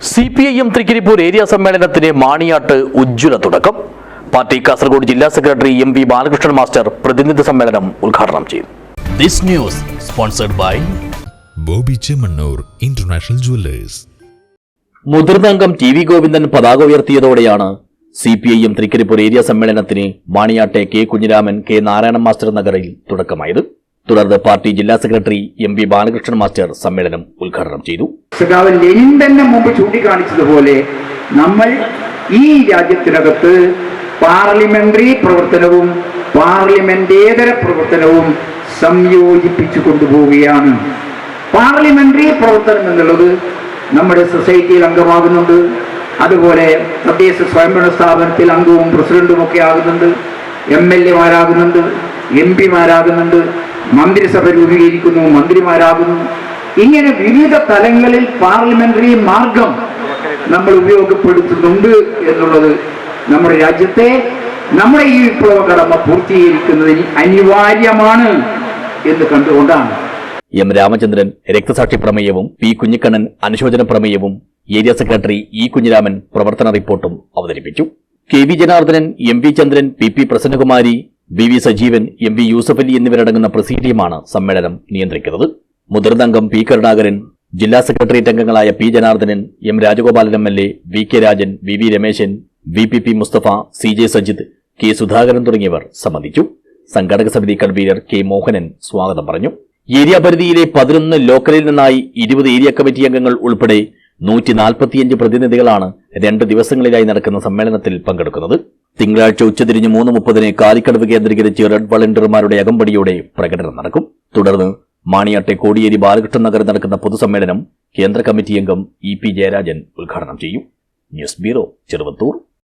CPIM Trikaripur area സമ്മേളനത്തിന് മാണിയാട്ട് ഉജ്ജ്വല തുടക്കം. Party Kasaragod ജില്ലാ സെക്രട്ടറി MV ബാലകൃഷ്ണൻ മാസ്റ്റർ പ്രതിനിധി സമ്മേളനം ഉദ്ഘാടനം ചെയ്തു. This news sponsored by Bobby Chemmanur international jewellers. മുതിർന്ന അംഗം TV ഗോവിന്ദൻ പതാക ഉയർത്തിയതോടെയാണ് CPIM തൃക്കരിപ്പൂർ ഏരിയ സമ്മേളനത്തിന് മാണിയാട്ടെ K Kunhiraman K Narayanan master നഗറിൽ തുടക്കമായത്. തുടർന്ന് പാർട്ടി ജില്ലാ സെക്രട്ടറി MV ബാലകൃഷ്ണൻ മാസ്റ്റർ സമ്മേളനം ഉദ്ഘാടനം ചെയ്തു. സഖാവ് ലെനിൻ തന്നെ മുമ്പ് ചൂണ്ടിക്കാണിച്ചതുപോലെ നമ്മൾ ഈ രാജ്യത്തിനകത്ത് പാർലമെന്ററി പ്രവർത്തനവും പാർലമെന്റേതര പ്രവർത്തനവും സംയോജിപ്പിച്ചു കൊണ്ടുപോവുകയാണ്. പാർലമെന്ററി പ്രവർത്തനം എന്നുള്ളത് നമ്മുടെ സൊസൈറ്റിയിൽ അംഗമാകുന്നുണ്ട്, അതുപോലെ തദ്ദേശ സ്വയംഭരണ സ്ഥാപനത്തിൽ അംഗവും പ്രസിഡന്റും ഒക്കെ ആകുന്നുണ്ട്, MLA മാരാകുന്നുണ്ട്, MP മാരാകുന്നുണ്ട്, മന്ത്രിസഭ രൂപീകരിക്കുന്നു, മന്ത്രിമാരാകുന്നു. ഇങ്ങനെ വിവിധ തലങ്ങളിൽ പാർലമെന്ററി മാർഗം നമ്മൾ ഉപയോഗപ്പെടുത്തുന്നുണ്ട് എന്നുള്ളത് നമ്മുടെ രാജ്യത്തെ നമ്മുടെ ഈ വിപ്ലവ കടമ പൂർത്തീകരിക്കുന്നതിന് അനിവാര്യമാണ് എന്ന് കണ്ടുകൊണ്ടാണ് M രാമചന്ദ്രൻ രക്തസാക്ഷി പ്രമേയവും P കുഞ്ഞിക്കണ്ണൻ അനുശോചന പ്രമേയവും ഏരിയ സെക്രട്ടറി E കുഞ്ഞിരാമൻ പ്രവർത്തന റിപ്പോർട്ടും അവതരിപ്പിച്ചു. KV ജനാർദ്ദനൻ, MV ചന്ദ്രൻ, PP Prasannakumari, BV Sajeevan, MV Yusuf Ali എന്നിവരടങ്ങുന്ന പ്രസിഡിയമാണ് സമ്മേളനം നിയന്ത്രിക്കുന്നത്. മുതിർന്ന അംഗം P കരുണാകരൻ, ജില്ലാ സെക്രട്ടേറിയറ്റ് അംഗങ്ങളായ P Janardhanan, M Rajagopalan MLA, VK Rajan, VV Rameshan, VPP Mustafa, CJ Sajith, K Sudhakaran തുടങ്ങിയവർ സംബന്ധിച്ചു. സംഘാടക സമിതി കൺവീനർ K മോഹനൻ സ്വാഗതം പറഞ്ഞു. ഏരിയ പരിധിയിലെ 11 ലോക്കലിൽ നിന്നായി 20 ഏരിയ കമ്മിറ്റി അംഗങ്ങൾ ഉൾപ്പെടെ 145 പ്രതിനിധികളാണ് 2 ദിവസങ്ങളിലായി നടക്കുന്ന സമ്മേളനത്തിൽ പങ്കെടുക്കുന്നത്. തിങ്കളാഴ്ച ഉച്ചതിരിഞ്ഞ് 3:30 കാലിക്കടവ് കേന്ദ്രീകരിച്ച് റെഡ് വളണ്ടിയർമാരുടെ അകമ്പടിയോടെ പ്രകടനം നടക്കും. തുടർന്ന് മാണിയാട്ടെ കോടിയേരി ബാലകൃഷ്ണൻ നഗറിൽ നടക്കുന്ന പൊതുസമ്മേളനം കേന്ദ്ര കമ്മിറ്റി അംഗം EP ജയരാജൻ ഉദ്ഘാടനം ചെയ്യും. News bureau, Cheruvathur.